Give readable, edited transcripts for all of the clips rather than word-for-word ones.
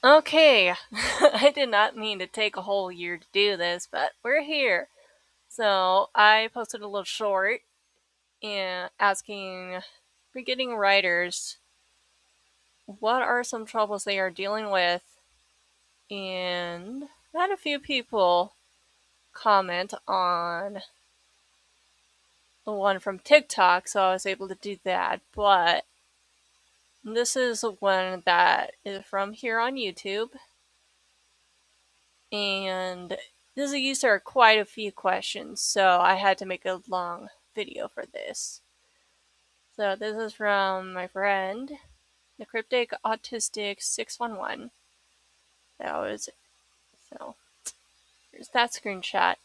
Okay, I did not mean to take a whole year to do this, but we're here. So I posted a little short and asking beginning writers what are some troubles they are dealing with, and I had a few people comment on the one from TikTok, so I was able to do that. But this is one that is from here on YouTube, and these are quite a few questions, so I had to make a long video for this. So this is from my friend, the CrypticAutistic 611. That was so. Here's that screenshot.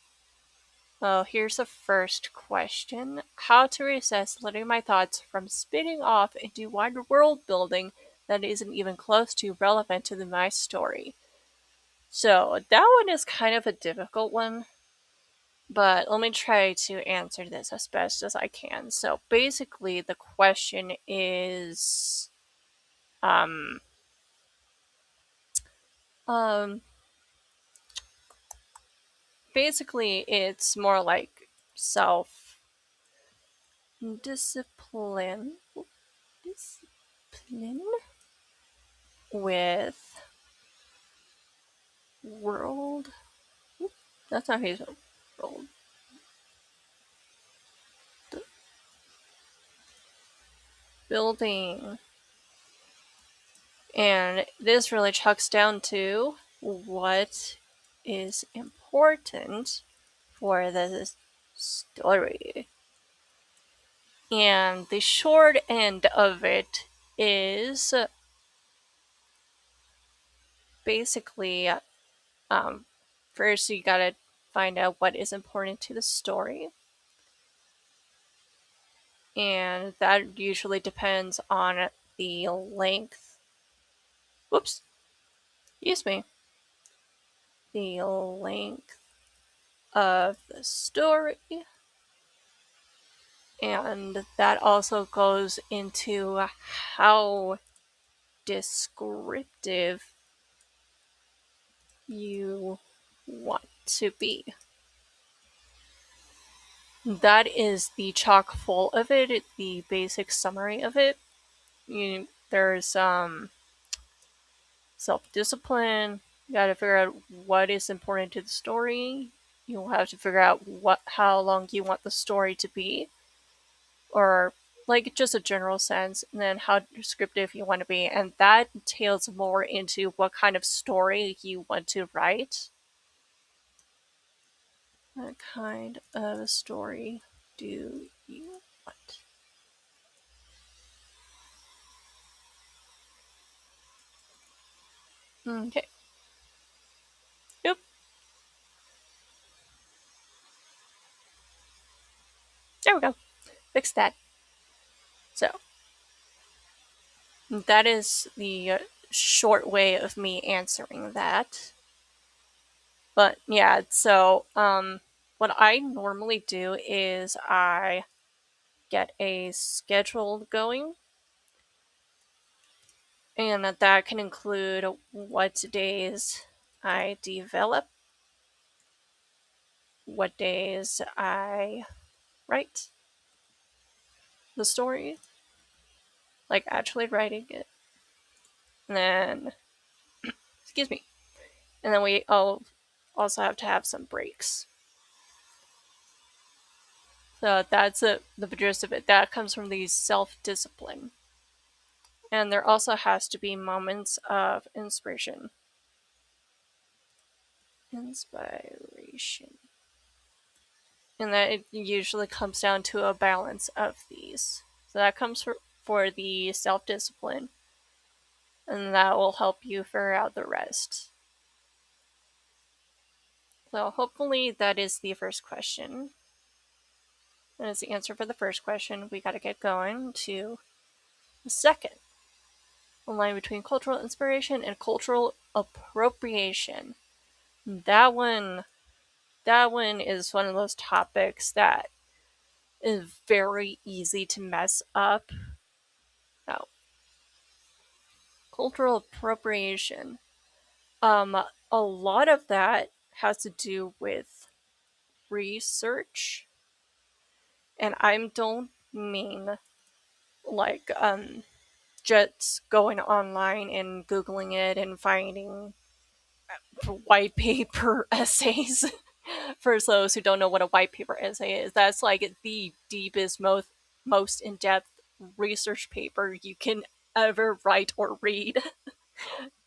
Oh, here's the first question: how to resist letting my thoughts from spinning off into wide world building that isn't even close to relevant to my story. So that one is kind of a difficult one, but let me try to answer this as best as I can. So basically, the question is, um, um, basically, it's more like self discipline, discipline with world. That's not how you say world building. And this really chucks down to what is important for the story. And the short end of it is basically um, first you gotta find out what is important to the story. And that usually depends on the length. Whoops, excuse me. The length of the story. And that also goes into how descriptive you want to be. That is the chock full of it, the basic summary of it. There's self-discipline. You gotta figure out what is important to the story. You'll have to figure out how long you want the story to be, or like just a general sense, and then how descriptive you want to be, and that entails more into what kind of story you want to write. What kind of story do you want? Okay. Yep. There we go. Fix that. So that is the short way of me answering that. But yeah, so what I normally do is I get a schedule going, and that can include what days I develop, what days I write the story, like actually writing it, and then, excuse me, and then we all also have to have some breaks. So that's the gist of it. That comes from the self-discipline. And there also has to be moments of inspiration. Inspiration. And that it usually comes down to a balance of these. So that comes for the self-discipline. And that will help you figure out the rest. So hopefully that is the first question. And as the answer for the first question, we got to get going to the second. The line between cultural inspiration and cultural appropriation. That one is one of those topics that is very easy to mess up. Now, cultural appropriation. Um, a lot of that has to do with research, and I don't mean like just going online and googling it and finding white paper essays. For those who don't know what a white paper essay is, that's like the deepest, most in-depth research paper you can ever write or read.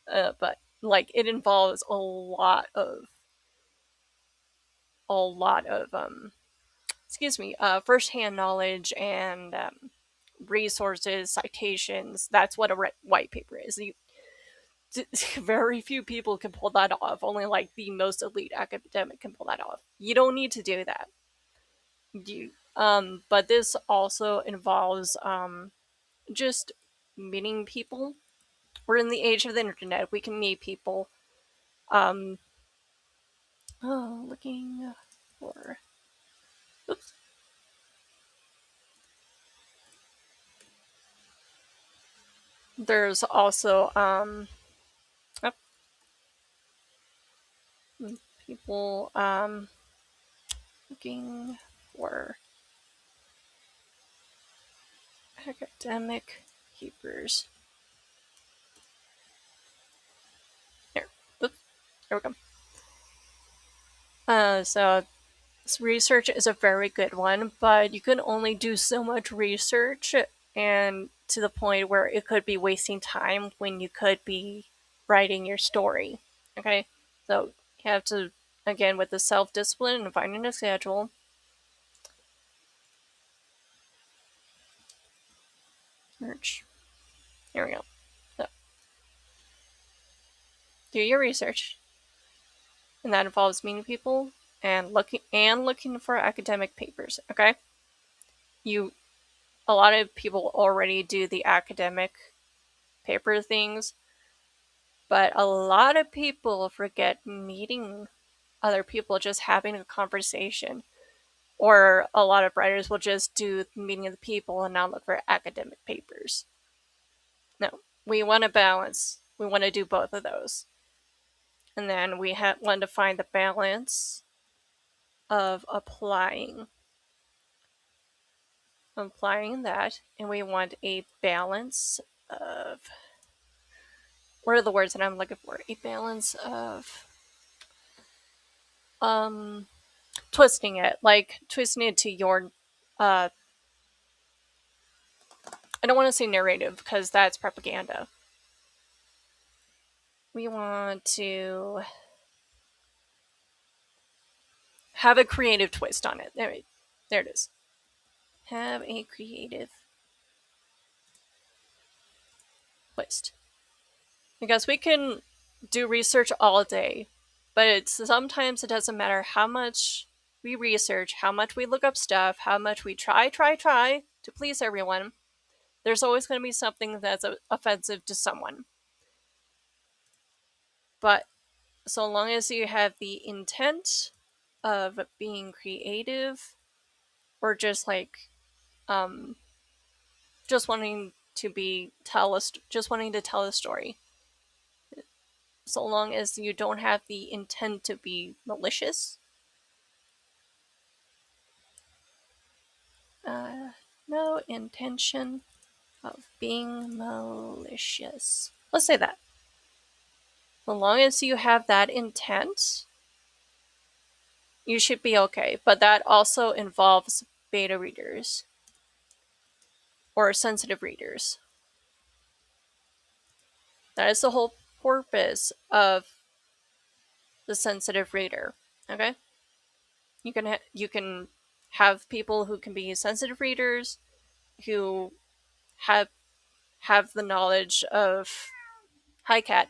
But like it involves a lot of excuse me, first-hand knowledge and resources, citations. That's what a white paper is. Very few people can pull that off. Only like the most elite academic can pull that off. You don't need to do that. But this also involves just meeting people. We're in the age of the internet. We can meet people. Um, looking for. Oops. There's also oh, people looking for academic papers. There. Oops. There we go. So research is a very good one, but you can only do so much research, and to the point where it could be wasting time when you could be writing your story. Okay, so you have to, again, with the self-discipline and finding a schedule. Search. Here we go. So do your research, and that involves meeting people and looking for academic papers. Okay, you a lot of people already do the academic paper things, but a lot of people forget meeting other people, just having a conversation. Or a lot of writers will just do meeting the people and not look for academic papers. No, we want to balance. We want to do both of those. And then we want to find the balance of applying that, and we want a balance of, what are the words that I'm looking for? A balance of um twisting it to your uh I don't want to say narrative because that's propaganda. We want to have a creative twist on it. There it is. Have a creative twist. Because we can do research all day, but sometimes it doesn't matter how much we research, how much we look up stuff, how much we try to please everyone. There's always going to be something that's offensive to someone. But so long as you have the intent of being creative, or just like um just wanting to just wanting to tell a story, so long as you don't have the intent to be malicious, uh no intention of being malicious, let's say that, so long as you have that intent, you should be okay. But that also involves beta readers or sensitive readers. That is the whole purpose of the sensitive reader. Okay, you can have people who can be sensitive readers, who have the knowledge of, hi cat,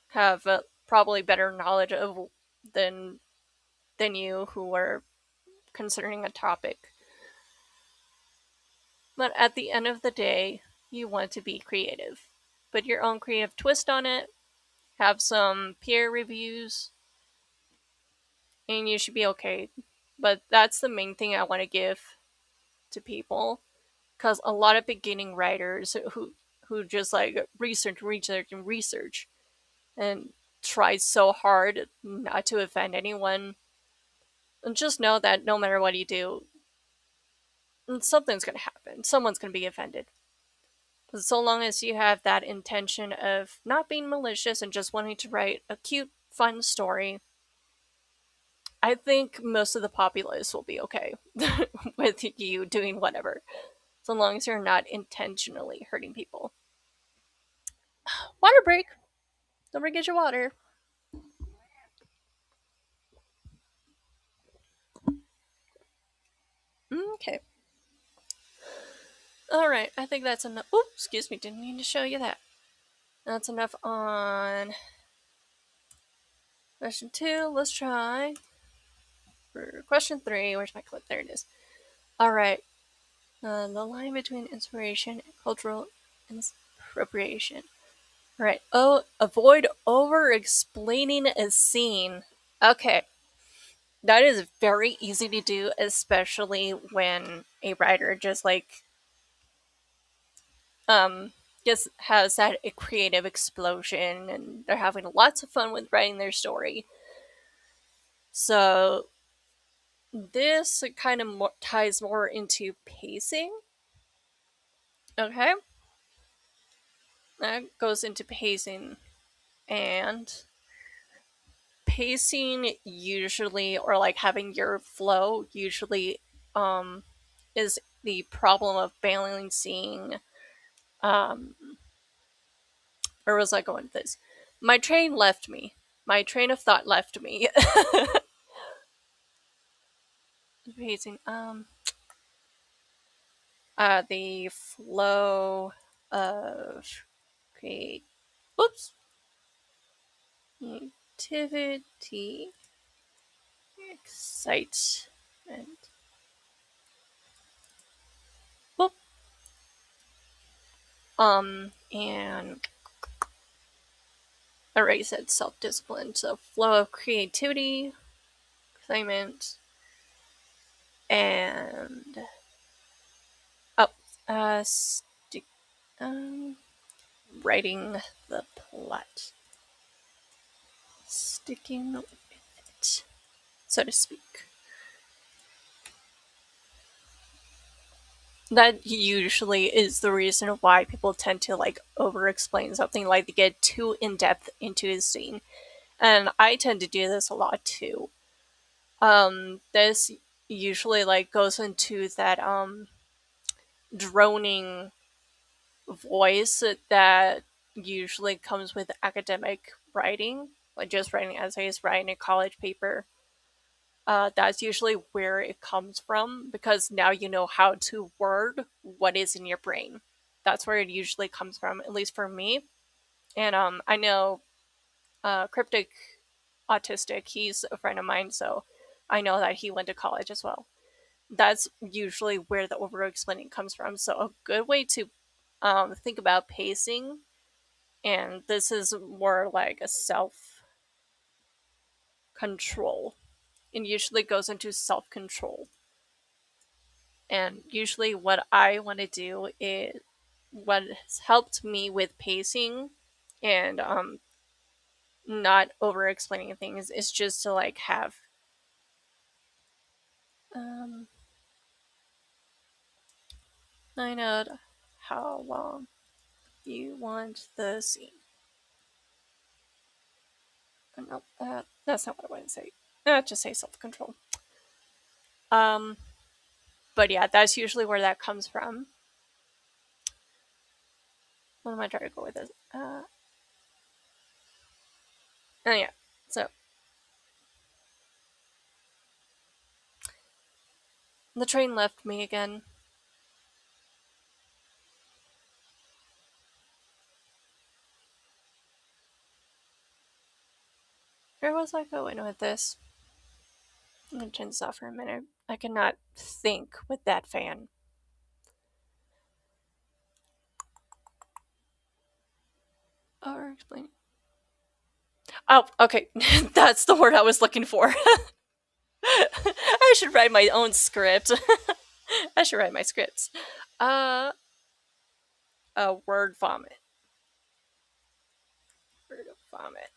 have probably better knowledge of than you, who are concerning a topic. But at the end of the day, you want to be creative. Put your own creative twist on it, have some peer reviews, and you should be okay. But that's the main thing I want to give to people, because a lot of beginning writers who just like research and try so hard not to offend anyone. And just know that no matter what you do, something's going to happen. Someone's going to be offended. But so long as you have that intention of not being malicious and just wanting to write a cute, fun story, I think most of the populace will be okay with you doing whatever. So long as you're not intentionally hurting people. Water break. Don't forget your water. Okay. Alright, I think that's enough. Oops, excuse me, didn't mean to show you that. That's enough on question 2. Let's try for question 3. Where's my clip? There it is. Alright. The line between inspiration and cultural appropriation. Alright. Oh, avoid over explaining a scene. Okay. That is very easy to do, especially when a writer just um just has that a creative explosion and they're having lots of fun with writing their story. So this kind of ties more into pacing. Okay, that goes into pacing, and pacing usually, or like having your flow usually, um is the problem of balancing. Where was I going with this? My train left me. My train of thought left me. Pacing. The flow of create. Whoops. Creativity, excitement. Whoop. And I already said self-discipline. So flow of creativity, excitement, and oh, stick. Writing the plot. Sticking with it, so to speak. That usually is the reason why people tend to like over explain something, like they get too in depth into a scene. And I tend to do this a lot too. This usually like goes into that droning voice that usually comes with academic writing, like just writing essays, writing a college paper. That's usually where it comes from, because now you know how to word what is in your brain. That's where it usually comes from, at least for me. And I know Cryptic Autistic, he's a friend of mine, so I know that he went to college as well. That's usually where the over explaining comes from. So a good way to think about pacing, and this is more like a self control. It usually goes into self control. And usually, what I want to do is what has helped me with pacing and not over explaining things is just to like have um, find out how long you want the scene. No, that's not what I want to say. Just say self control. Um, but yeah, that's usually where that comes from. What am I trying to go with this? Oh yeah. So the train left me again. Where was I going with this? I'm gonna turn this off for a minute. I cannot think with that fan. Or explain. Oh, okay. That's the word I was looking for. I should write my own script. I should write my scripts. Uh, a word vomit. Word vomit.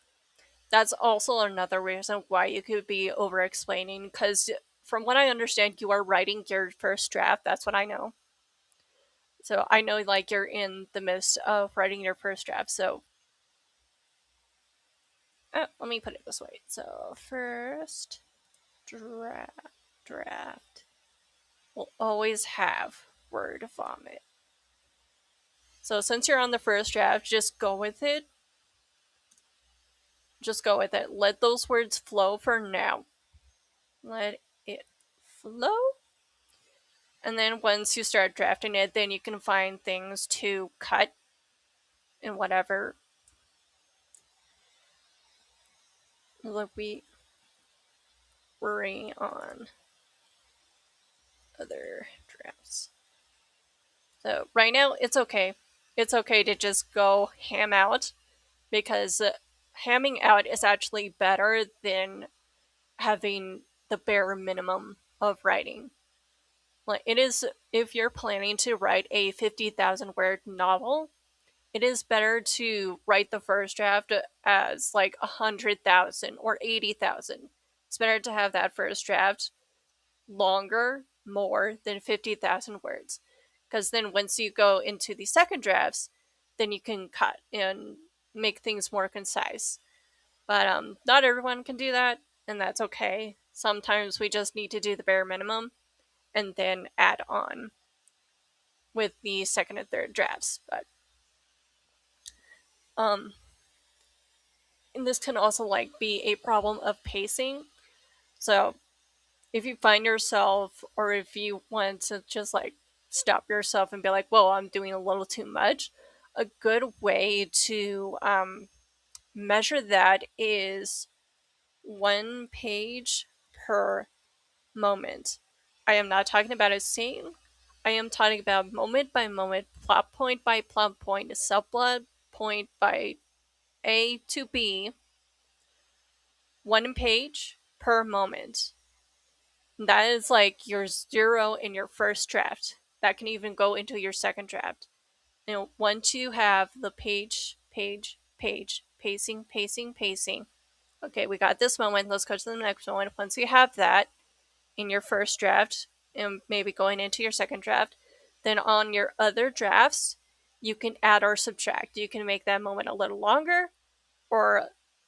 That's also another reason why you could be over explaining, because from what I understand, you are writing your first draft. That's what I know. So I know, like, you're in the midst of writing your first draft. So let me put it this way. So first draft will always have word vomit. So since you're on the first draft, just go with it. Just go with it. Let those words flow for now. Let it flow. And then once you start drafting it, then you can find things to cut and whatever. Look, we worry on other drafts. So right now, it's okay. It's okay to just go ham out, because hamming out is actually better than having the bare minimum of writing. Like, it is, if you're planning to write a 50,000 word novel, it is better to write the first draft as like 100,000 or 80,000. It's better to have that first draft longer, more than 50,000 words. Because then once you go into the second drafts, then you can cut and make things more concise. But not everyone can do that, and that's okay. Sometimes we just need to do the bare minimum and then add on with the second and third drafts. But um, and this can also like be a problem of pacing. So if you find yourself, or if you want to just like stop yourself and be like, "Whoa, I'm doing a little too much," a good way to measure that is 1 page per moment. I am not talking about a scene. I am talking about moment by moment, plot point by plot point, subplot point by A to B, 1 page per moment. That is like your zero in your first draft. That can even go into your second draft. Once you have the page, pacing. Okay, we got this moment. Let's go to the next one. Once you have that in your first draft, and maybe going into your second draft, then on your other drafts, you can add or subtract. You can make that moment a little longer or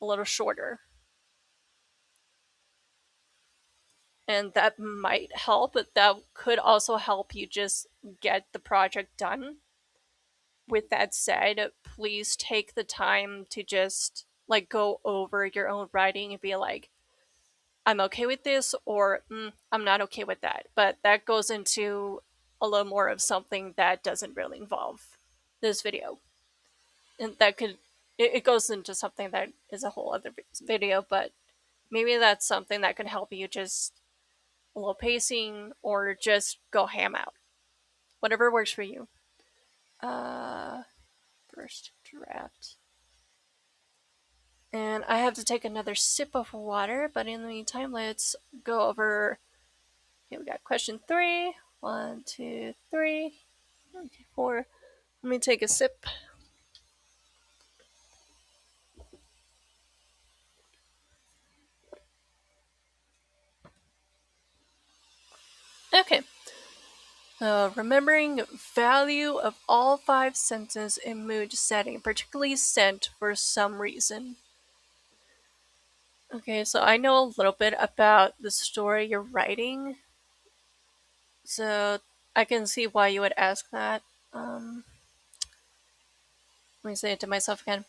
a little shorter. And that might help, but that could also help you just get the project done. With that said, please take the time to just like go over your own writing and be like, I'm okay with this, or I'm not okay with that. But that goes into a little more of something that doesn't really involve this video. And that could, it goes into something that is a whole other video, but maybe that's something that could help you just a little pacing, or just go ham out. Whatever works for you. Uh, First draft. And I have to take another sip of water, but in the meantime, let's go over. Okay, we got question 3. 1, 2, 3. 4. Let me take a sip. Okay. Remembering value of all 5 senses in mood setting, particularly scent for some reason. Okay, so I know a little bit about the story you're writing, so I can see why you would ask that. Let me say it to myself again.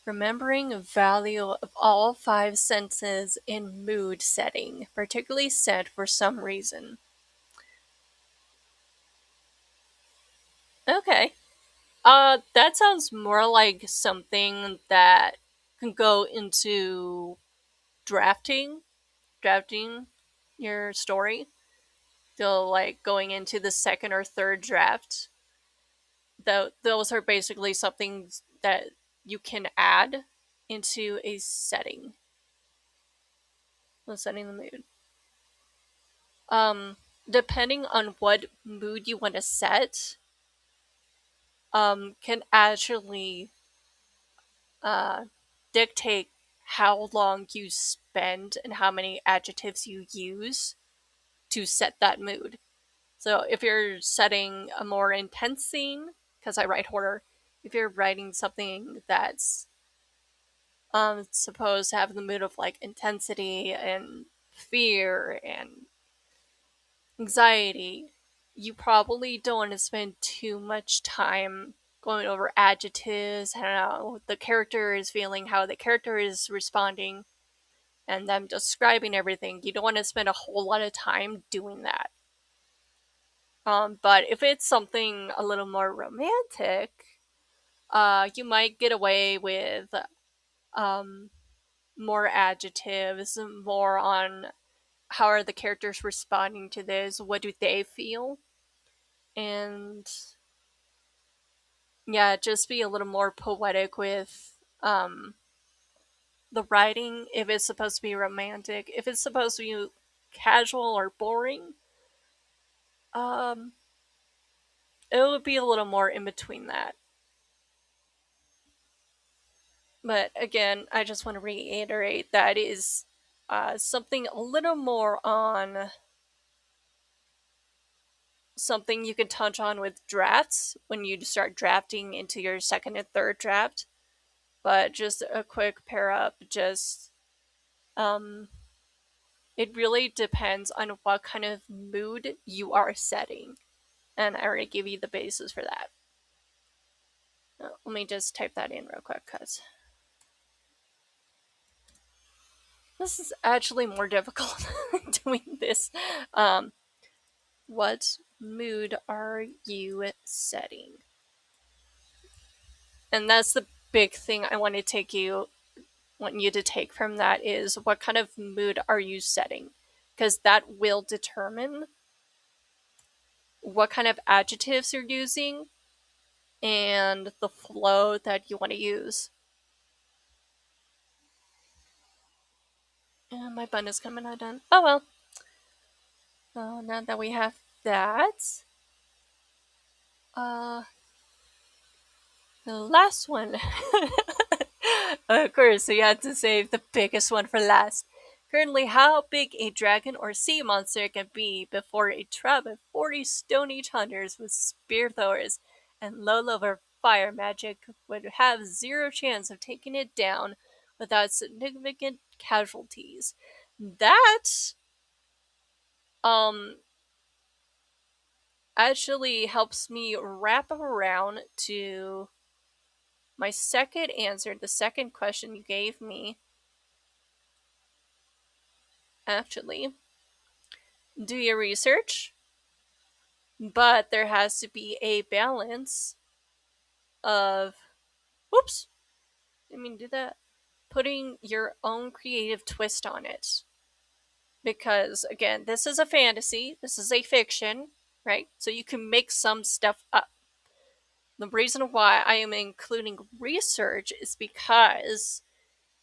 Remembering value of all 5 senses in mood setting, particularly scent for some reason. Okay. That sounds more like something that can go into drafting your story. So, like, going into the second or third draft. Those are basically something that you can add into a setting. Setting the mood. Depending on what mood you want to set, can actually dictate how long you spend and how many adjectives you use to set that mood. So if you're setting a more intense scene, because I write horror, if you're writing something that's supposed to have the mood of like intensity and fear and anxiety, you probably don't want to spend too much time going over adjectives and how the character is feeling, how the character is responding, and them describing everything. You don't want to spend a whole lot of time doing that. But if it's something a little more romantic, you might get away with um, more adjectives, more on how are the characters responding to this, what do they feel, and yeah, just be a little more poetic with the writing. If it's supposed to be romantic, if it's supposed to be casual or boring, um, it would be a little more in between that. But again, I just want to reiterate that is something a little more on something you can touch on with drafts when you start drafting into your second and third draft. But just a quick pair up, just um, it really depends on what kind of mood you are setting. And I already gave you the basis for that. Let me just type that in real quick because this is actually more difficult doing this. What mood are you setting? And that's the big thing I want you to take from that is what kind of mood are you setting? Because that will determine what kind of adjectives you're using and the flow that you want to use. And my bun is coming undone. Oh well. Now that we have that, uh, the last one. Of course, we had to save the biggest one for last. Currently, how big a dragon or sea monster can be before a tribe of 40 Stone Age hunters with spear throwers and low level fire magic would have zero chance of taking it down without significant casualties. That, um, actually helps me wrap around to my second answer, the second question you gave me. Actually, do your research, but there has to be a balance of, whoops, I mean, do that, putting your own creative twist on it. Because, again, this is a fantasy, this is a fiction, right? So you can make some stuff up. The reason why I am including research is because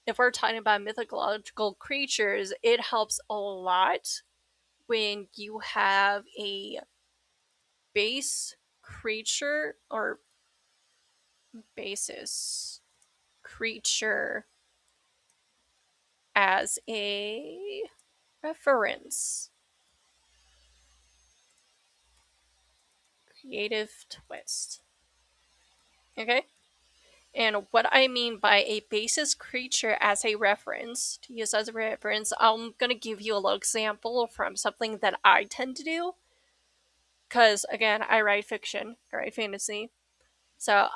if we're talking about mythological creatures, it helps a lot when you have a base creature or basis creature as a reference. Creative twist. Okay? And what I mean by a basis creature as a reference, to use as a reference, I'm going to give you a little example from something that I tend to do. Because, again, I write fiction, I write fantasy. So,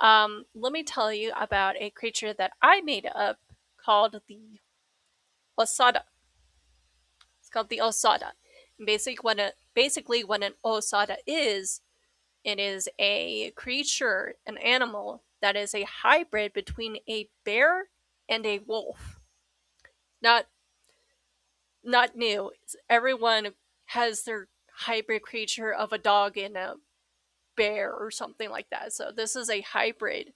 let me tell you about a creature that I made up called the Osada. It's called the Osada. Basically, what an Osada is, it is a creature, an animal that is a hybrid between a bear and a wolf. Not not new. Everyone has their hybrid creature of a dog and a bear or something like that. So this is a hybrid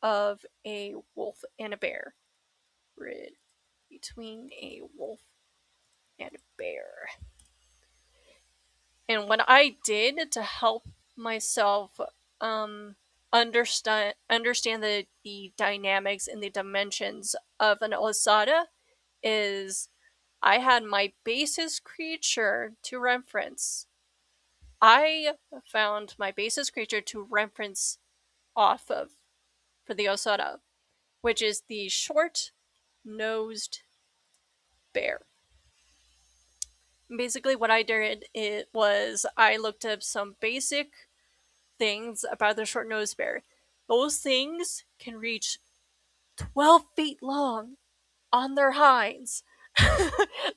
of a wolf and a bear. Hybrid between a wolf and a bear. And what I did to help myself understand the dynamics and the dimensions of an osada is I had my basis creature to reference. I found my basis creature to reference off of for the osada, which is the short-nosed bear. Basically, what I did it was I looked up some basic things about the short-nosed bear. Those things can reach 12 feet long on their hinds.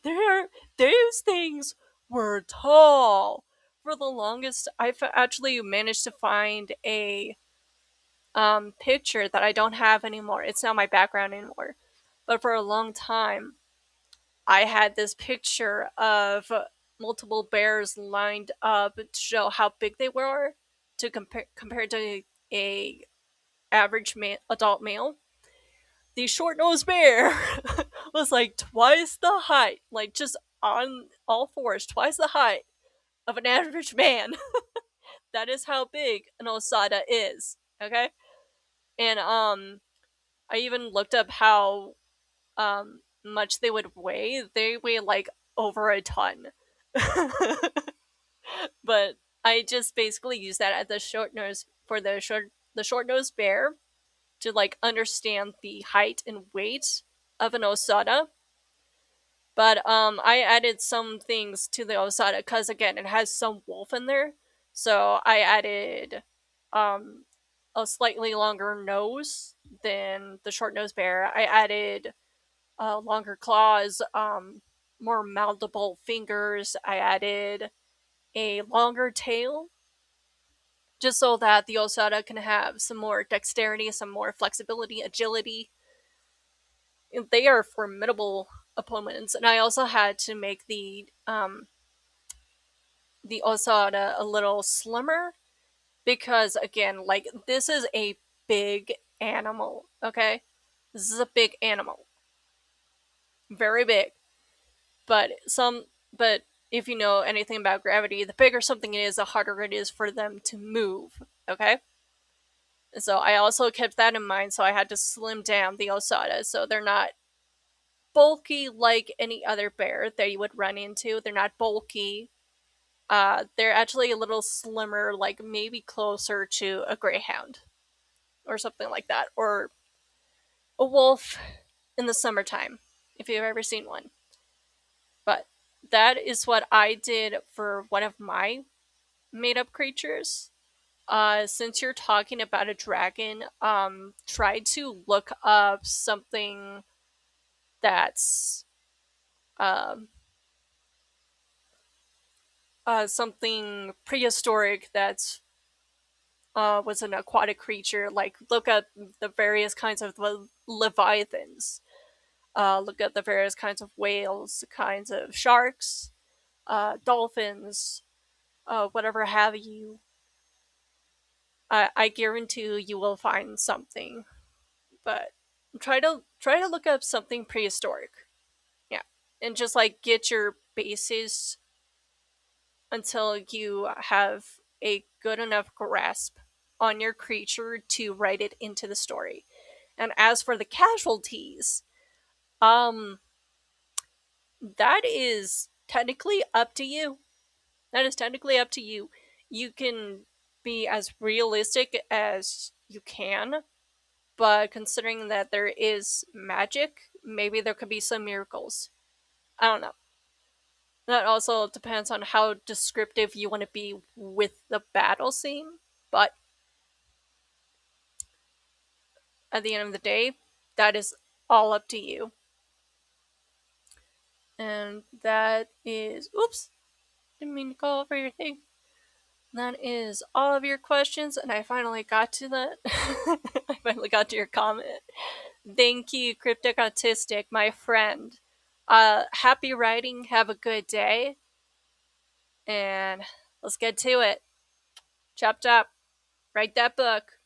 Those things were tall. For the longest, I've actually managed to find a picture that I don't have anymore. It's not my background anymore. But for a long time, I had this picture of multiple bears lined up to show how big they were to compared to a average adult male. The short-nosed bear was like twice the height, like just on all fours, twice the height of an average man. That is how big an osada is. Okay, and I even looked up how much they would weigh. They weigh like over a ton. But I just basically use that as the short nose for the short nosed bear to like understand the height and weight of an osada. But I added some things to the osada because again it has some wolf in there, so I added um a slightly longer nose than the short nosed bear. I added longer claws, more mountable fingers. I added a longer tail just so that the osada can have some more dexterity, some more flexibility, agility. They are formidable opponents, and I also had to make the osada a little slimmer because again, like this is a big animal. Okay, this is a big animal, very big. But if you know anything about gravity, the bigger something is, the harder it is for them to move. Okay, so I also kept that in mind. So I had to slim down the osada so they're not bulky like any other bear that you would run into. They're not bulky. They're actually a little slimmer, like maybe closer to a greyhound or something like that, or a wolf in the summertime, if you've ever seen one. But that is what I did for one of my made up creatures. Since you're talking about a dragon, try to look up something that's um something prehistoric that's was an aquatic creature. Like look at the various kinds of leviathans. Look at the various kinds of whales, kinds of sharks, dolphins, whatever have you. I guarantee you will find something, but try to look up something prehistoric. Yeah, and just like get your bases until you have a good enough grasp on your creature to write it into the story. And as for the casualties, um, that is technically up to you. That is technically up to you. You can be as realistic as you can, but considering that there is magic, maybe there could be some miracles. I don't know. That also depends on how descriptive you want to be with the battle scene, but at the end of the day, that is all up to you. And that is. Oops! Didn't mean to go over your thing. That is all of your questions, and I finally got to that. I finally got to your comment. Thank you, CrypticAutistic, my friend. Happy writing. Have a good day. And let's get to it. Chop chop. Write that book.